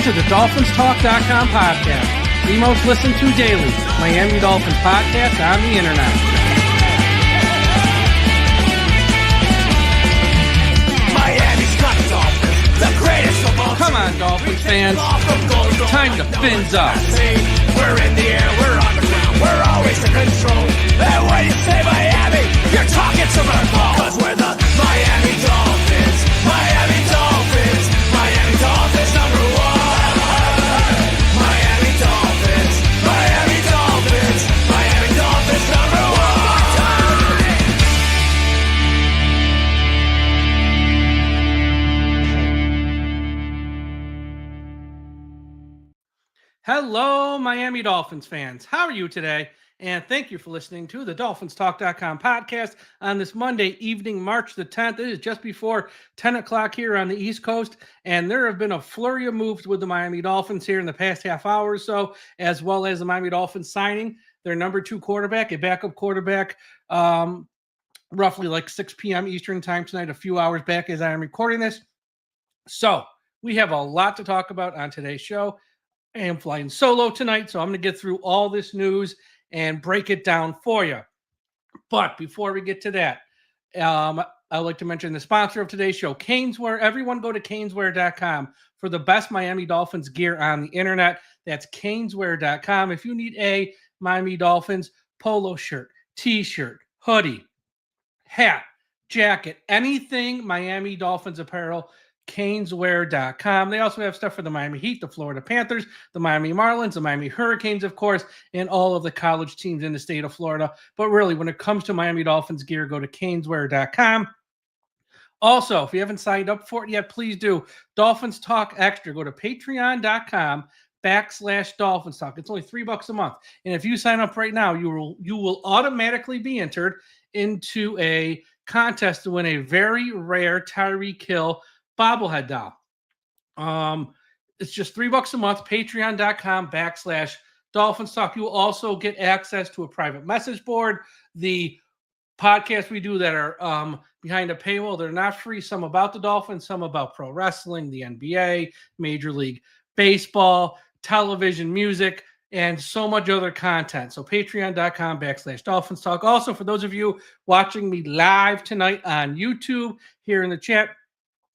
to the DolphinsTalk.com podcast, the most listened to daily Miami Dolphins podcast on the internet. Miami's got Dolphins, the greatest of all. Come on, Dolphins fans. Time to fins up. We're in the air, we're on the ground, we're always in control. And when you say Miami, you're talking Super Bowl. Cause we're the Miami Dolphins, Miami Dolphins, Miami Dolphins number one. Miami Dolphins, Miami Dolphins, Miami Dolphins number one. Hello, Miami Dolphins fans. How are you today? And thank you for listening to the DolphinsTalk.com podcast on this Monday evening, March the 10th. It is just before 10 o'clock here on the East Coast, and there have been a flurry of moves with the Miami Dolphins here in the past half hour or so, as well as the Miami Dolphins signing their number 2 quarterback, a backup quarterback, roughly like 6 p.m. Eastern time tonight, a few hours back as I am recording this. So we have a lot to talk about on today's show. I am flying solo tonight, so I'm going to get through all this news and break it down for you. But before we get to that, I'd like to mention the sponsor of today's show, Caneswear. Everyone go to Caneswear.com for the best Miami Dolphins gear on the internet. That's Caneswear.com. If you need a Miami Dolphins polo shirt, t-shirt, hoodie, hat, jacket, anything Miami Dolphins apparel, Caneswear.com. They also have stuff for the Miami Heat, the Florida Panthers, the Miami Marlins, the Miami Hurricanes, of course, and all of the college teams in the state of Florida. But really, when it comes to Miami Dolphins gear, go to Caneswear.com. Also, if you haven't signed up for it yet, please do. Dolphins Talk Extra. Go to Patreon.com/Dolphins Talk. It's only $3 a month. And if you sign up right now, you will automatically be entered into a contest to win a very rare Tyreek Hill bobblehead doll. It's just $3 a month, patreon.com/Dolphins Talk. You will also get access to a private message board. The podcasts we do that are behind a paywall, they're not free. Some about the Dolphins, some about pro wrestling, the NBA, Major League Baseball, television, music, and so much other content. So patreon.com/Dolphins Talk. Also, for those of you watching me live tonight on YouTube, here in the chat,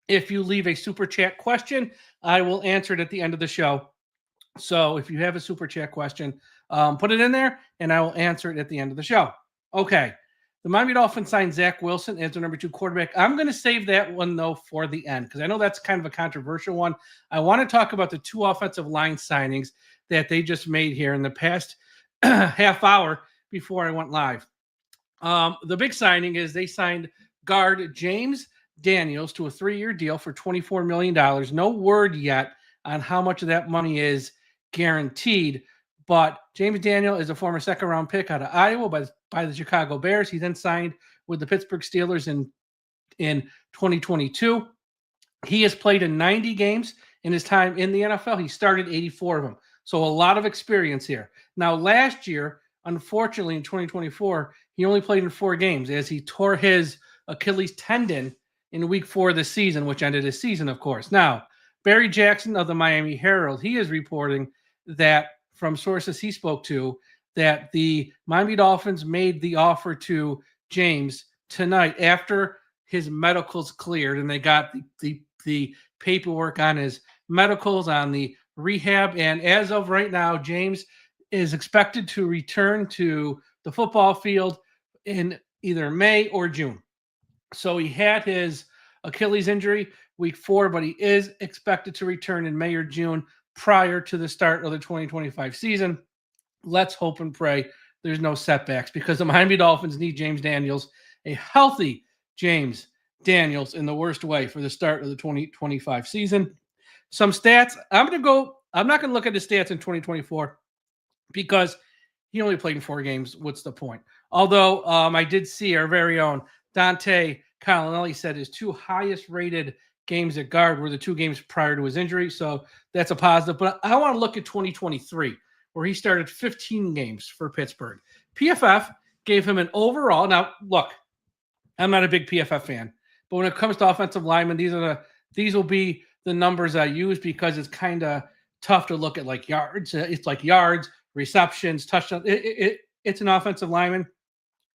if you leave a super chat question, I will answer it at the end of the show. So if you have a super chat question, put it in there, and I will answer it at the end of the show. Okay. The Miami Dolphins signed Zach Wilson as their number 2 quarterback. I'm going to save that one, though, for the end, because I know that's kind of a controversial one. I want to talk about the 2 offensive line signings that they just made here in the past half hour before I went live. The big signing is they signed guard James Daniels to a 3-year deal for $24 million. No word yet on how much of that money is guaranteed, but James Daniel is a former second-round pick out of Iowa by the Chicago Bears. He then signed with the Pittsburgh Steelers in 2022. He has played in 90 games in his time in the NFL. He started 84 of them, so a lot of experience here. Now, last year, unfortunately, in 2024, he only played in 4 games as he tore his Achilles tendon in week 4 of the season, which ended his season, of course. Now, Barry Jackson of the Miami Herald, he is reporting that from sources he spoke to, that the Miami Dolphins made the offer to James tonight after his medicals cleared, and they got the paperwork on his medicals, on the rehab. And as of right now, James is expected to return to the football field in either May or June. So he had his Achilles injury week 4, but he is expected to return in May or June prior to the start of the 2025 season. Let's hope and pray there's no setbacks, because the Miami Dolphins need James Daniels, a healthy James Daniels, in the worst way for the start of the 2025 season. Some stats. I'm not going to look at the stats in 2024 because he only played in 4 games. What's the point? Although I did see our very own Dante Collinelli said his 2 highest rated games at guard were the 2 games prior to his injury. So that's a positive. But I want to look at 2023, where he started 15 games for Pittsburgh. PFF gave him an overall. Now, look, I'm not a big PFF fan, but when it comes to offensive linemen, these will be the numbers I use because it's kind of tough to look at like yards. It's like yards, receptions, touchdowns. It's an offensive lineman.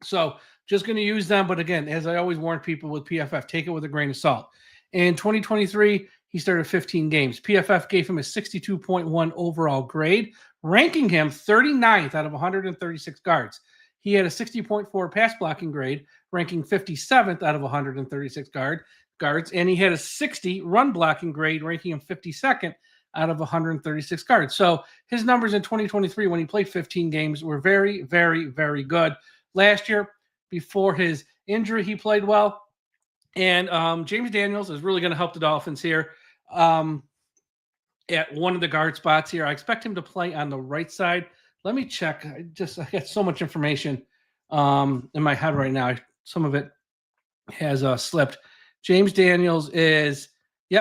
So just going to use them. But again, as I always warn people with PFF, take it with a grain of salt. In 2023, he started 15 games. PFF gave him a 62.1 overall grade, ranking him 39th out of 136 guards. He had a 60.4 pass blocking grade, ranking 57th out of 136 guards, and he had a 60 run blocking grade, ranking him 52nd out of 136 guards. So his numbers in 2023, when he played 15 games, were very, very, very good. Last year, before his injury, he played well. And James Daniels is really going to help the Dolphins here at one of the guard spots here. I expect him to play on the right side. Let me check. I got so much information in my head right now. Some of it has slipped. James Daniels is,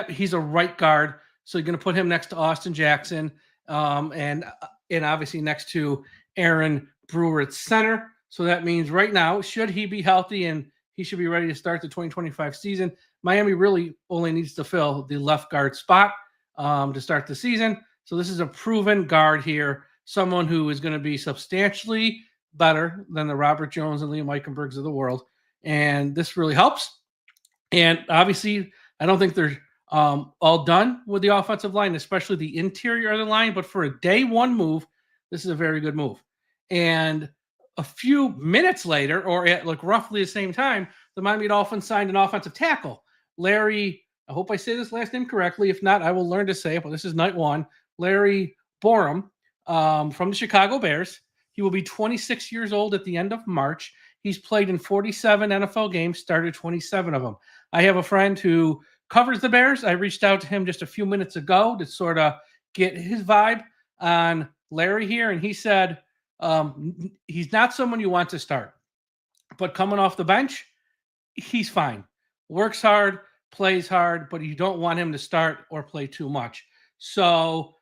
he's a right guard. So you're going to put him next to Austin Jackson and obviously next to Aaron Brewer at center. So that means right now, should he be healthy and he should be ready to start the 2025 season, Miami really only needs to fill the left guard spot to start the season. So this is a proven guard here, someone who is going to be substantially better than the Robert Jones and Liam Eichenbergs of the world. And this really helps. And obviously, I don't think they're all done with the offensive line, especially the interior of the line. But for a day one move, this is a very good move. And a few minutes later, or at like roughly the same time, the Miami Dolphins signed an offensive tackle. Larry, I hope I say this last name correctly. If not, I will learn to say it, but this is night one. Larry Borom from the Chicago Bears. He will be 26 years old at the end of March. He's played in 47 NFL games, started 27 of them. I have a friend who covers the Bears. I reached out to him just a few minutes ago to sort of get his vibe on Larry here, and he said he's not someone you want to start, but coming off the bench, he's fine. Works hard, plays hard, but you don't want him to start or play too much. So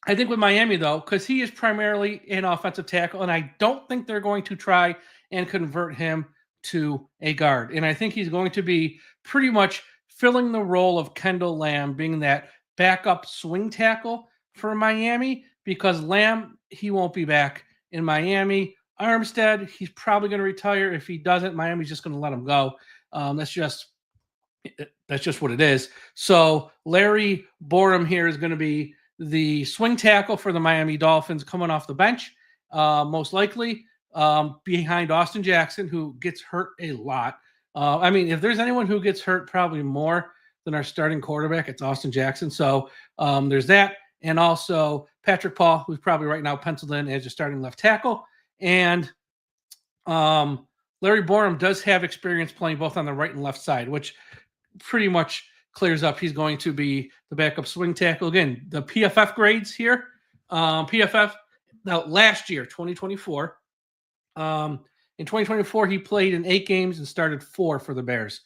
I think with Miami, though, because he is primarily an offensive tackle, and I don't think they're going to try and convert him to a guard. And I think he's going to be pretty much filling the role of Kendall Lamb, being that backup swing tackle for Miami, because Lamb, he won't be back in Miami. Armstead, he's probably going to retire. If he doesn't, Miami's just going to let him go. That's just what it is. So Larry Borom here is going to be the swing tackle for the Miami Dolphins coming off the bench, most likely behind Austin Jackson, who gets hurt a lot. I mean, if there's anyone who gets hurt probably more than our starting quarterback, it's Austin Jackson. So there's that. And also Patrick Paul, who's probably right now penciled in as your starting left tackle. And Larry Borom does have experience playing both on the right and left side, which pretty much clears up. He's going to be the backup swing tackle. Again, the PFF grades here. PFF, now last year, 2024. In 2024, he played in 8 games and started 4 for the Bears.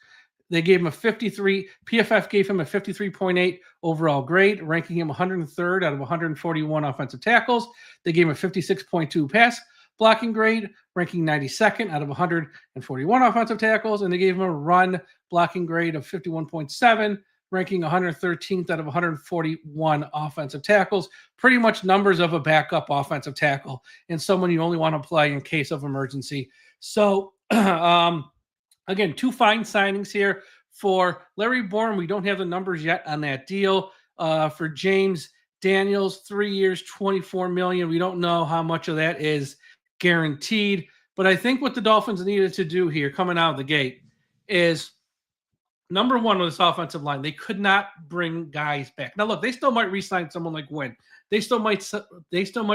They gave him a 53. PFF gave him a 53.8 overall grade, ranking him 103rd out of 141 offensive tackles. They gave him a 56.2 pass blocking grade, ranking 92nd out of 141 offensive tackles. And they gave him a run blocking grade of 51.7, ranking 113th out of 141 offensive tackles. Pretty much numbers of a backup offensive tackle and someone you only want to play in case of emergency. So, again, 2 fine signings here for Larry Borom. We don't have the numbers yet on that deal. For James Daniels, 3 years, $24 million. We don't know how much of that is guaranteed. But I think what the Dolphins needed to do here coming out of the gate is, number one, with this offensive line, they could not bring guys back. Now, look, they still might re-sign someone like Wynn. They still might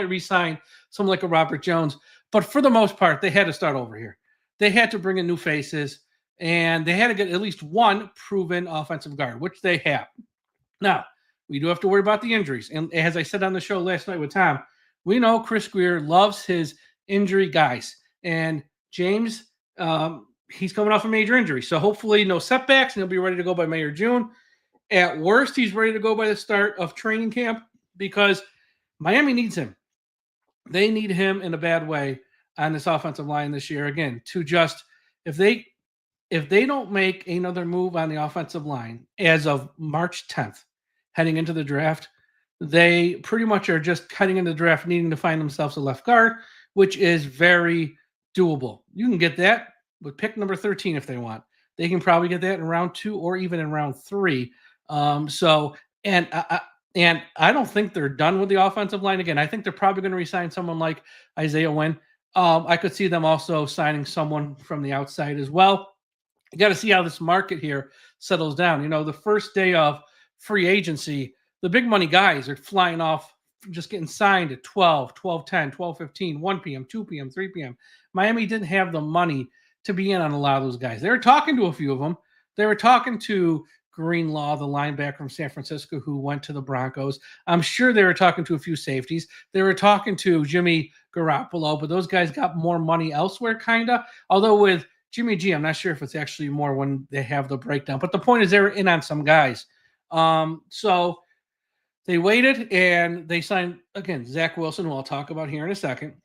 re-sign someone like a Robert Jones. But for the most part, they had to start over here. They had to bring in new faces, and they had to get at least one proven offensive guard, which they have. Now, we do have to worry about the injuries. And as I said on the show last night with Tom, we know Chris Greer loves his injury guys. And James, he's coming off a major injury. So hopefully no setbacks, and he'll be ready to go by May or June. At worst, he's ready to go by the start of training camp because Miami needs him. They need him in a bad way on this offensive line this year. Again, to just, if they don't make another move on the offensive line as of March 10th, heading into the draft, they pretty much are just cutting into the draft, needing to find themselves a left guard, which is very doable. You can get that with pick number 13 if they want. They can probably get that in round 2 or even in round 3. And I don't think they're done with the offensive line. Again, I think they're probably going to resign someone like Isaiah Wynn. I could see them also signing someone from the outside as well. You got to see how this market here settles down. The first day of free agency, the big money guys are flying off, just getting signed at 12, 12:10, 12:15, 1 p.m., 2 p.m., 3 p.m. Miami didn't have the money to be in on a lot of those guys. They were talking to a few of them. They were talking to Greenlaw, the linebacker from San Francisco who went to the Broncos. I'm sure they were talking to a few safeties. They were talking to Jimmy Garoppolo, but those guys got more money elsewhere, kind of. Although with Jimmy G, I'm not sure if it's actually more when they have the breakdown. But the point is they were in on some guys. So they waited and they signed, again, Zach Wilson, who I'll talk about here in a second,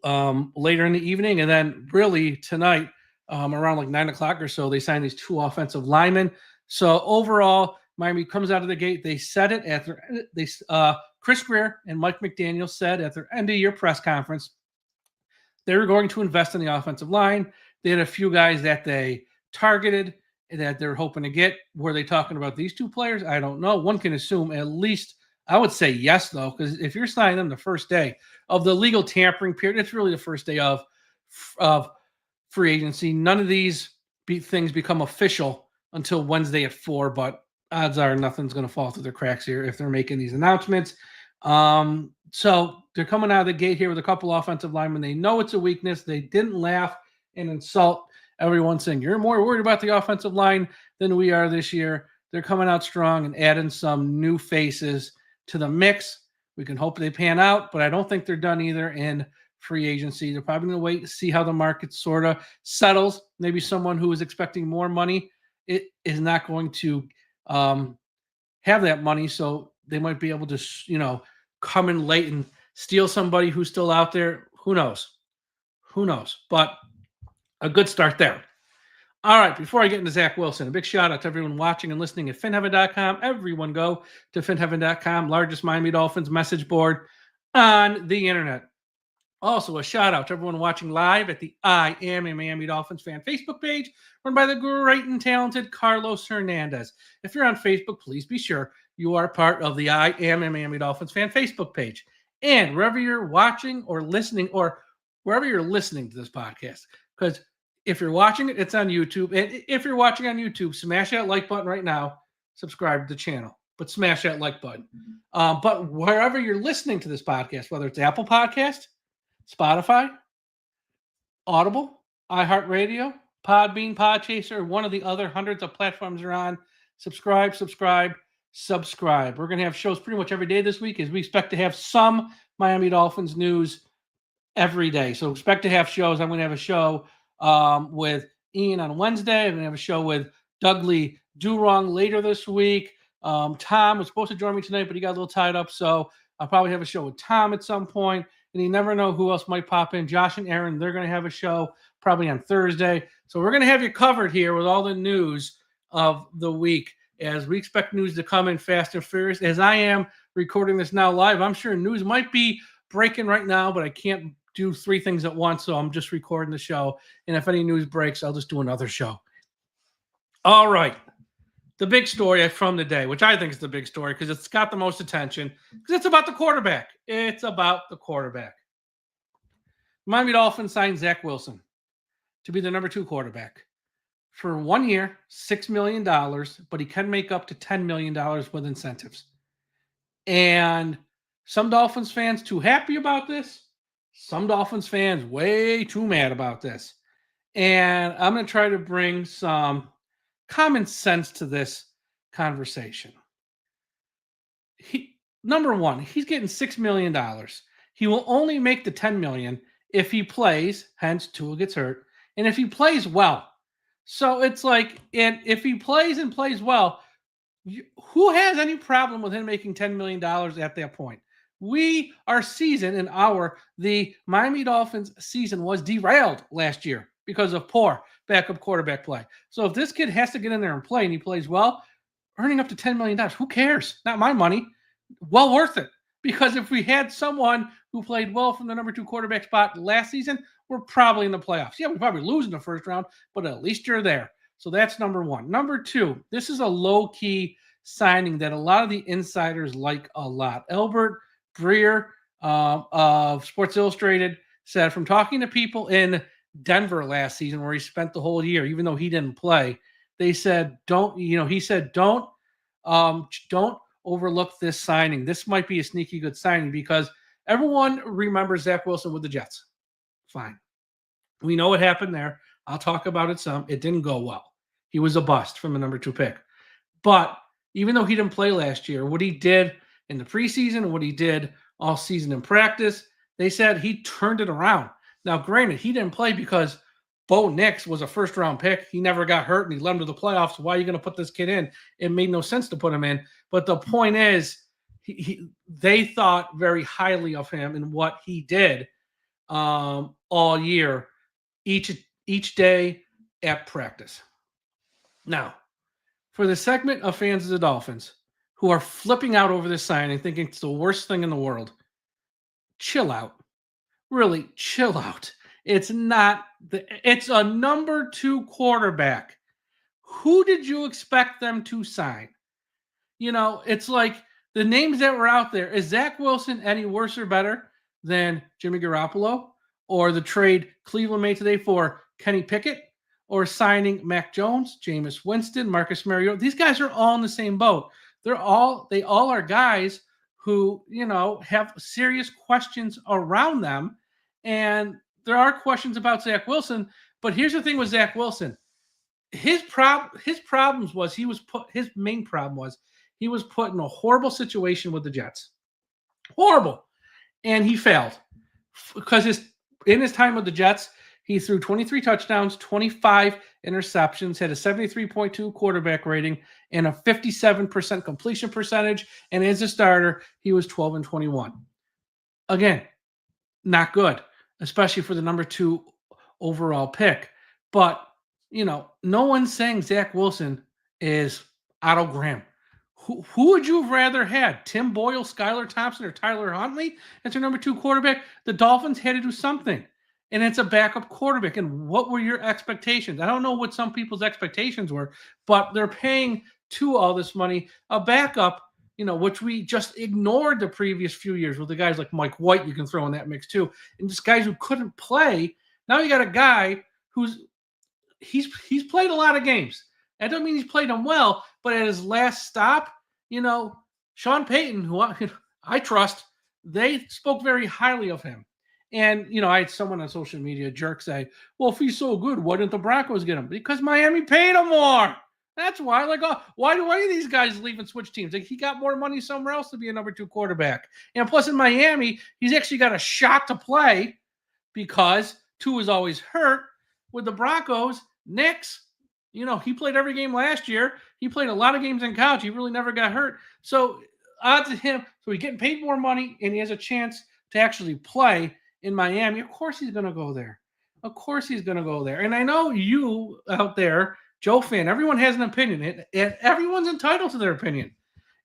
later in the evening. And then really tonight, around like 9 o'clock or so, they signed these 2 offensive linemen. So overall, Miami comes out of the gate. They said it at Chris Greer and Mike McDaniel said at their end of year press conference, they were going to invest in the offensive line. They had a few guys that they targeted that they're hoping to get. Were they talking about these 2 players? I don't know. One can assume at least, I would say yes, though, because if you're signing them the first day of the legal tampering period, it's really the first day of free agency. None of these things become official until Wednesday at 4, but odds are nothing's going to fall through the cracks here if they're making these announcements. So they're coming out of the gate here with a couple offensive linemen. They know it's a weakness. They didn't laugh and insult everyone saying, you're more worried about the offensive line than we are this year. They're coming out strong and adding some new faces to the mix. We can hope they pan out, but I don't think they're done either in free agency. They're probably going to wait to see how the market sort of settles. Maybe someone who is expecting more money, it is not going to have that money, so they might be able to, come in late and steal somebody who's still out there. Who knows? But a good start there. All right, before I get into Zach Wilson, a big shout out to everyone watching and listening at finheaven.com. Everyone go to finheaven.com, largest Miami Dolphins message board on the internet. Also, a shout out to everyone watching live at the I Am a Miami Dolphins fan Facebook page, run by the great and talented Carlos Hernandez. If you're on Facebook, please be sure you are part of the I Am a Miami Dolphins fan Facebook page. And wherever you're watching or listening, or wherever you're listening to this podcast, because if you're watching it, it's on YouTube. And if you're watching on YouTube, smash that like button right now. Subscribe to the channel, but smash that like button. But wherever you're listening to this podcast, whether it's Apple Podcast, Spotify, Audible, iHeartRadio, Podbean, Podchaser, one of the other hundreds of platforms are on. Subscribe. We're going to have shows pretty much every day this week as we expect to have some Miami Dolphins news every day. So expect to have shows. I'm going to have a show with Ian on Wednesday. I'm going to have a show with Dudley Durong later this week. Tom was supposed to join me tonight, but he got a little tied up. So I'll probably have a show with Tom at some point. And you never know who else might pop in. Josh and Aaron, they're going to have a show probably on Thursday. So we're going to have you covered here with all the news of the week as we expect news to come in fast and furious. As I am recording this now live, I'm sure news might be breaking right now, but I can't do 3 things at once, so I'm just recording the show. And if any news breaks, I'll just do another show. All right. The big story from the day, which I think is the big story because it's got the most attention, because it's about the quarterback. Miami Dolphins signed Zach Wilson to be the number 2 quarterback for 1 year, $6 million, but he can make up to $10 million with incentives. And some Dolphins fans too happy about this. Some Dolphins fans way too mad about this. And I'm going to try to bring some common sense to this conversation. Number one, he's getting $6 million. He will only make the $10 million if he plays, hence Tua gets hurt, and if he plays well. So it's like, and if he plays and plays well, who has any problem with him making $10 million at that point? Our season and the Miami Dolphins season was derailed last year because of poor backup quarterback play. So if this kid has to get in there and play and he plays well, earning up to $10 million, who cares? Not my money. well worth it. Because if we had someone who played well from the number 2 quarterback spot last season, we're probably in the playoffs. Yeah, we probably lose in the first round, but at least you're there. So that's number one. Number two, this is a low-key signing that a lot of the insiders like a lot. Albert Breer of Sports Illustrated said from talking to people in Denver last season where he spent the whole year, even though he didn't play, they said, he said, don't overlook this signing. This might be a sneaky good signing because everyone remembers Zach Wilson with the Jets. Fine. We know what happened there. I'll talk about it some. It didn't go well. He was a bust from the number 2 pick. But even though he didn't play last year, what he did in the preseason and what he did all season in practice, they said he turned it around. Now, granted, he didn't play because Bo Nix was a first-round pick. He never got hurt, and he led him to the playoffs. Why are you going to put this kid in? It made no sense to put him in. But the point is, they thought very highly of him and what he did all year, each day at practice. Now, for the segment of fans of the Dolphins who are flipping out over this signing, thinking it's the worst thing in the world, chill out. Really, chill out. It's a number 2 quarterback. Who did you expect them to sign? It's like the names that were out there. Is Zach Wilson any worse or better than Jimmy Garoppolo or the trade Cleveland made today for Kenny Pickett or signing Mac Jones, Jameis Winston, Marcus Mariota? These guys are all in the same boat. They all are guys who, have serious questions around them. And there are questions about Zach Wilson, but here's the thing with Zach Wilson. His main problem was he was put in a horrible situation with the Jets. Horrible. And he failed because in his time with the Jets, he threw 23 touchdowns, 25 interceptions, had a 73.2 quarterback rating, and a 57% completion percentage. And as a starter, he was 12-21. Again, not good, especially for the number 2 overall pick. But, no one's saying Zach Wilson is Otto Graham. Who would you have rather had? Tim Boyle, Skylar Thompson, or Tyler Huntley as their number 2 quarterback? The Dolphins had to do something. And it's a backup quarterback. And what were your expectations? I don't know what some people's expectations were, but they're paying Tua all this money. A backup, which we just ignored the previous few years with the guys like Mike White you can throw in that mix too. And just guys who couldn't play. Now you got a guy he's played a lot of games. That doesn't mean he's played them well, but at his last stop, Sean Payton, who I trust, they spoke very highly of him. And, I had someone on social media, jerk, say, well, if he's so good, why didn't the Broncos get him? Because Miami paid him more. That's why. Why do any of these guys leave and switch teams? He got more money somewhere else to be a number 2 quarterback. And plus in Miami, he's actually got a shot to play because Tua is always hurt. With the Broncos, Nix, he played every game last year. He played a lot of games in college. He really never got hurt. So odds of him, so he's getting paid more money and he has a chance to actually play in Miami. Of course he's going to go there. Of course he's going to go there. And I know you out there, Joe fan, everyone has an opinion and everyone's entitled to their opinion.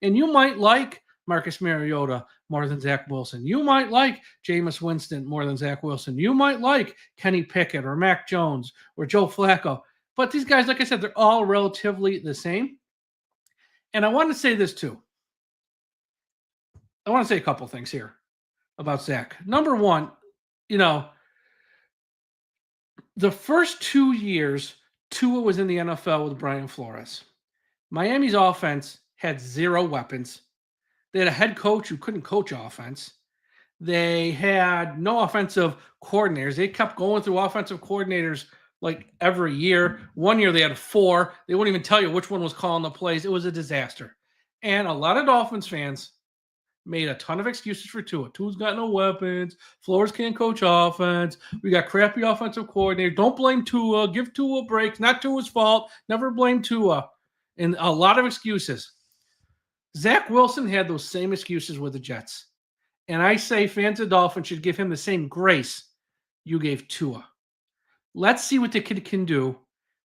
And you might like Marcus Mariota more than Zach Wilson. You might like Jameis Winston more than Zach Wilson. You might like Kenny Pickett or Mac Jones or Joe Flacco. But these guys, like I said, they're all relatively the same. And I want to say this too. I want to say a couple things here about Zach. Number one, the first 2 years, Tua was in the NFL with Brian Flores. Miami's offense had 0 weapons. They had a head coach who couldn't coach offense. They had no offensive coordinators. They kept going through offensive coordinators like every year. One year they had 4. They wouldn't even tell you which one was calling the plays. It was a disaster. And a lot of Dolphins fans made a ton of excuses for Tua. Tua's got no weapons. Flores can't coach offense. We got crappy offensive coordinator. Don't blame Tua. Give Tua a break. It's not Tua's fault. Never blame Tua. And a lot of excuses. Zach Wilson had those same excuses with the Jets. And I say fans of Dolphins should give him the same grace you gave Tua. Let's see what the kid can do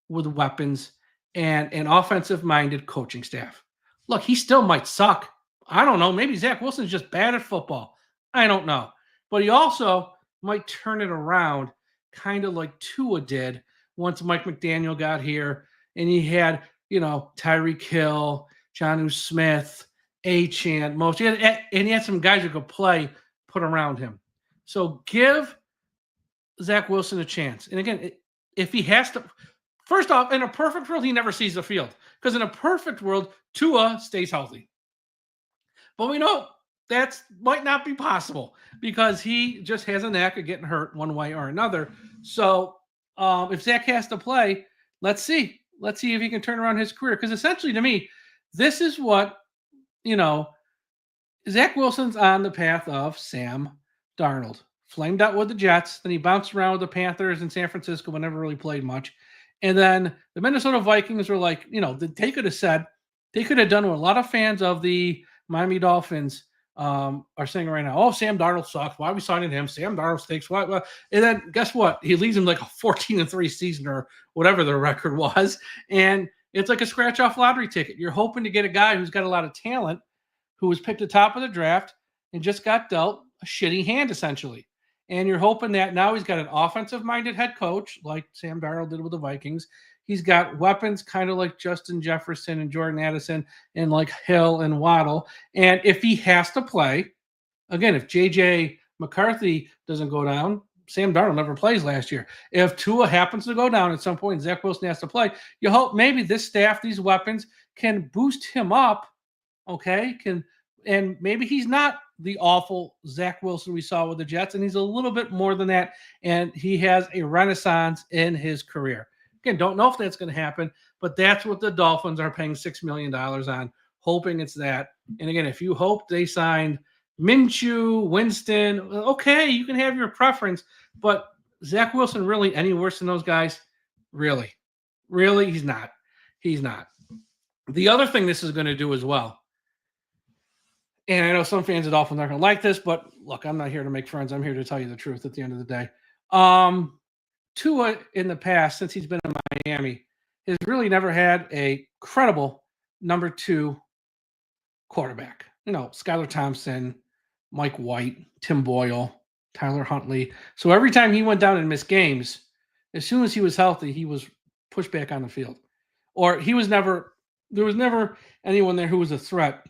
with weapons and an offensive-minded coaching staff. Look, he still might suck. I don't know. Maybe Zach Wilson's just bad at football. I don't know. But he also might turn it around, kind of like Tua did once Mike McDaniel got here, and he had, Tyreek Hill, Jonnu Smith, Achane, most, and he had some guys who could play put around him. So give Zach Wilson a chance. And again, if he has to, first off, in a perfect world, he never sees the field, because in a perfect world, Tua stays healthy. But we know that might not be possible, because he just has a knack of getting hurt one way or another. So if Zach has to play, let's see. Let's see if he can turn around his career. Because essentially, to me, this is what, Zach Wilson's on the path of Sam Darnold. Flamed out with the Jets. Then he bounced around with the Panthers in San Francisco, but never really played much. And then the Minnesota Vikings were like, they could have said, they could have done what a lot of fans of the Miami Dolphins are saying right now. Oh, Sam Darnold sucks. Why are we signing him? Sam Darnold stinks. What? And then guess what? He leads him like a 14-3 season or whatever the record was. And it's like a scratch-off lottery ticket. You're hoping to get a guy who's got a lot of talent, who was picked at the top of the draft and just got dealt a shitty hand, essentially. And you're hoping that now he's got an offensive-minded head coach like Sam Darnold did with the Vikings. He's got weapons kind of like Justin Jefferson and Jordan Addison and like Hill and Waddle. And if he has to play, again, if J.J. McCarthy doesn't go down, Sam Darnold never plays last year. If Tua happens to go down at some point and Zach Wilson has to play, you hope maybe this staff, these weapons, can boost him up, okay? And maybe he's not the awful Zach Wilson we saw with the Jets, and he's a little bit more than that, and he has a renaissance in his career. Again, don't know if that's going to happen, but that's what the Dolphins are paying $6 million on, hoping it's that. And again, if you hope they signed Minshew, Winston, okay, you can have your preference, but Zach Wilson really any worse than those guys? Really? Really? He's not. He's not. The other thing this is going to do as well, and I know some fans of Dolphins aren't going to like this, but look, I'm not here to make friends. I'm here to tell you the truth at the end of the day. Tua in the past, since he's been in Miami, has really never had a credible number 2 quarterback. Skylar Thompson, Mike White, Tim Boyle, Tyler Huntley. So every time he went down and missed games, as soon as he was healthy, he was pushed back on the field. Or there was never anyone there who was a threat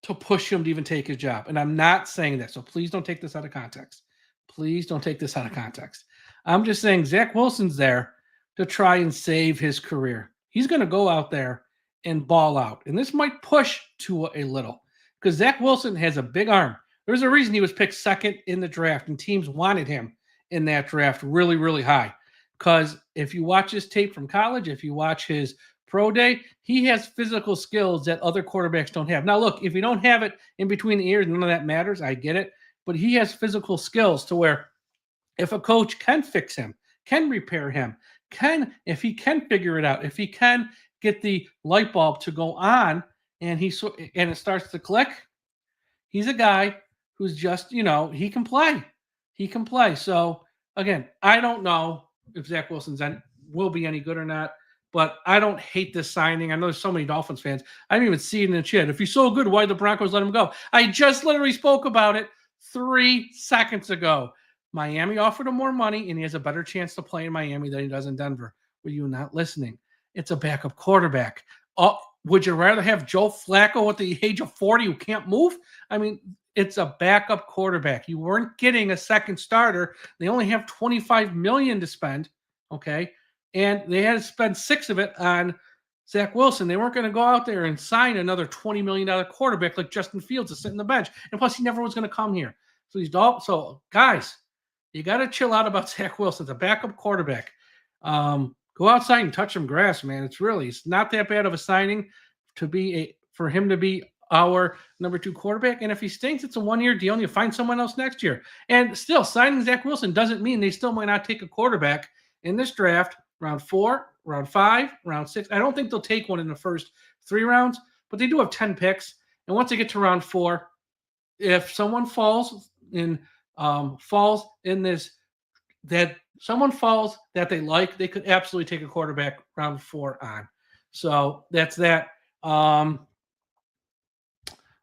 to push him to even take his job. And I'm not saying that, so please don't take this out of context. Please don't take this out of context. I'm just saying Zach Wilson's there to try and save his career. He's going to go out there and ball out. And this might push Tua a little, because Zach Wilson has a big arm. There's a reason he was picked second in the draft, and teams wanted him in that draft really, really high. Because if you watch his tape from college, if you watch his pro day, he has physical skills that other quarterbacks don't have. Now, look, if you don't have it in between the ears, none of that matters. I get it. But he has physical skills to where if a coach can fix him, can repair him, if he can figure it out, if he can get the light bulb to go on and it starts to click, he's a guy who's just, he can play. He can play. So, again, I don't know if Zach Wilson's will be any good or not, but I don't hate this signing. I know there's so many Dolphins fans. I didn't even see it in the chat. If he's so good, why the Broncos let him go? I just literally spoke about it 3 seconds ago. Miami offered him more money, and he has a better chance to play in Miami than he does in Denver. Were you not listening? It's a backup quarterback. Would you rather have Joe Flacco at the age of 40 who can't move? I mean, it's a backup quarterback. You weren't getting a second starter. They only have $25 million to spend, okay? And they had to spend 6 of it on Zach Wilson. They weren't going to go out there and sign another $20 million quarterback like Justin Fields to sit in the bench. And plus, he never was going to come here. So guys, you got to chill out about Zach Wilson. It's a backup quarterback. Go outside and touch some grass, man. It's not that bad of a signing for him to be our number 2 quarterback. And if he stinks, it's a 1-year deal and you find someone else next year. And still, signing Zach Wilson doesn't mean they still might not take a quarterback in this draft, round 4, round 5, round 6. I don't think they'll take one in the first 3 rounds, but they do have 10 picks. And once they get to round 4, if someone falls that they like, they could absolutely take a quarterback round 4 on. So that's that.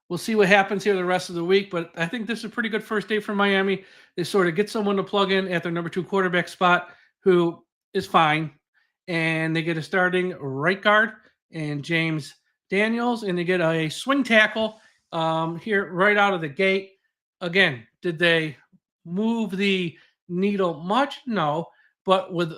We'll we'll see what happens here the rest of the week. But I think this is a pretty good first day for Miami. They sort of get someone to plug in at their number 2 quarterback spot who is fine. And they get a starting right guard and James Daniels, and they get a swing tackle here right out of the gate. Again, did they move the needle much? No, but with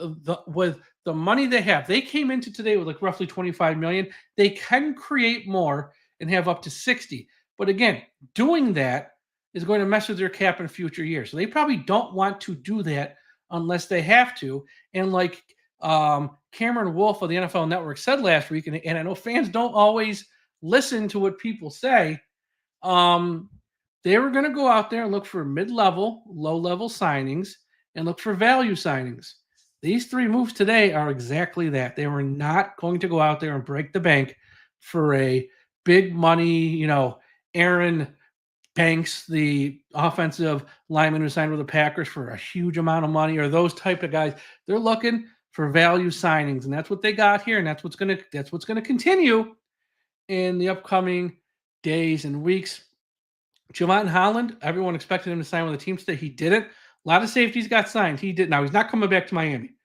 the money they have, they came into today with like roughly 25 million. They can create more and have up to 60. But again, doing that is going to mess with their cap in future years. So they probably don't want to do that unless they have to. And like Cameron Wolf of the NFL Network said last week, and I know fans don't always listen to what people say, they were going to go out there and look for mid-level, low-level signings and look for value signings. These 3 moves today are exactly that. They were not going to go out there and break the bank for a big money, Aaron Banks, the offensive lineman who signed with the Packers for a huge amount of money, or those type of guys. They're looking for value signings, and that's what they got here, and that's what's going to continue in the upcoming days and weeks. Javon Holland, everyone expected him to sign with the team today. He didn't. A lot of safeties got signed. He did. Now he's not coming back to Miami.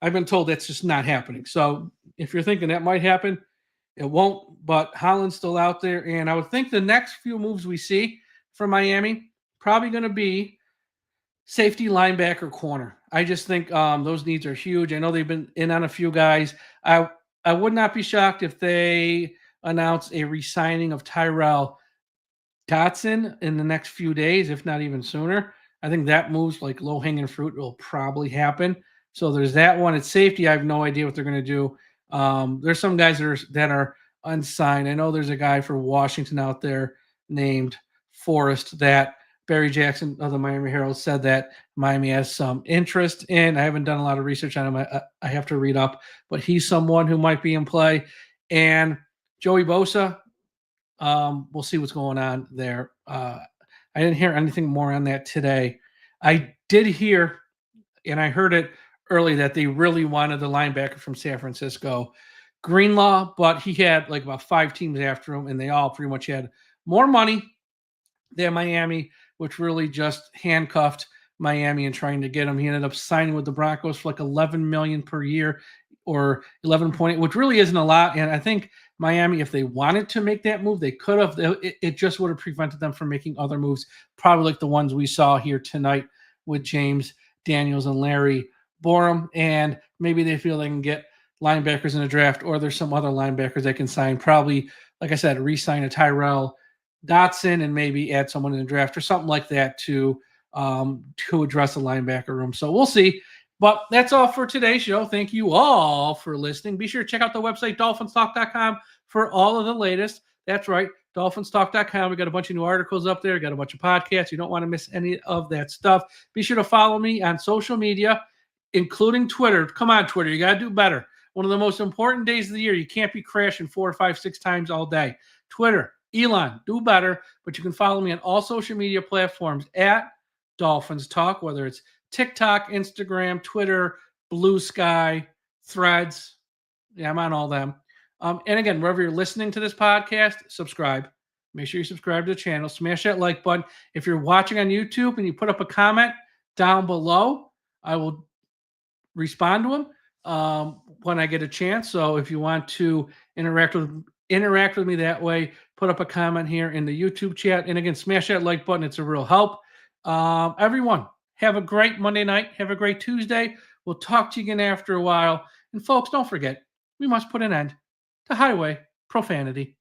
I've been told that's just not happening. So if you're thinking that might happen, it won't. But Holland's still out there, and I would think the next few moves we see from Miami probably going to be safety, linebacker, corner. I just think those needs are huge. I know they've been in on a few guys. I would not be shocked if they announce a re-signing of Tyrell Dotson in the next few days, if not even sooner. I think that moves like low-hanging fruit will probably happen. So there's that one. At safety, I have no idea what they're going to do. There's some guys that are unsigned. I know there's a guy for Washington out there named Forrest that Barry Jackson of the Miami Herald said that Miami has some interest in. I haven't done a lot of research on him. I have to read up, but he's someone who might be in play. And Joey Bosa, we'll see what's going on there. I didn't hear anything more on that today. I did hear, and I heard it early, that they really wanted the linebacker from San Francisco, Greenlaw, but he had like about 5 teams after him, and they all pretty much had more money than Miami, which really just handcuffed Miami and trying to get him. He ended up signing with the Broncos for like $11 million per year, or 11.8, which really isn't a lot. And I think Miami, if they wanted to make that move, they could have. It just would have prevented them from making other moves, probably like the ones we saw here tonight with James Daniels and Larry Borom. And maybe they feel they can get linebackers in the draft, or there's some other linebackers they can sign. Probably, like I said, re-sign a Tyrell Dotson and maybe add someone in the draft or something like that to address the linebacker room. So we'll see. But that's all for today's show. Thank you all for listening. Be sure to check out the website, dolphinstalk.com, for all of the latest. That's right, dolphinstalk.com. We got a bunch of new articles up there. We got a bunch of podcasts. You don't want to miss any of that stuff. Be sure to follow me on social media, including Twitter. Come on, Twitter. You got to do better. One of the most important days of the year. You can't be crashing 4, 5, 6 times all day. Twitter, Elon, do better. But you can follow me on all social media platforms at Dolphins Talk, whether it's TikTok, Instagram, Twitter, Blue Sky, Threads. Yeah, I'm on all them. And again, wherever you're listening to this podcast, subscribe. Make sure you subscribe to the channel. Smash that like button. If you're watching on YouTube and you put up a comment down below, I will respond to them when I get a chance. So if you want to interact with me that way, put up a comment here in the YouTube chat. And again, smash that like button. It's a real help. Everyone, have a great Monday night. Have a great Tuesday. We'll talk to you again after a while. And folks, don't forget, we must put an end to highway profanity.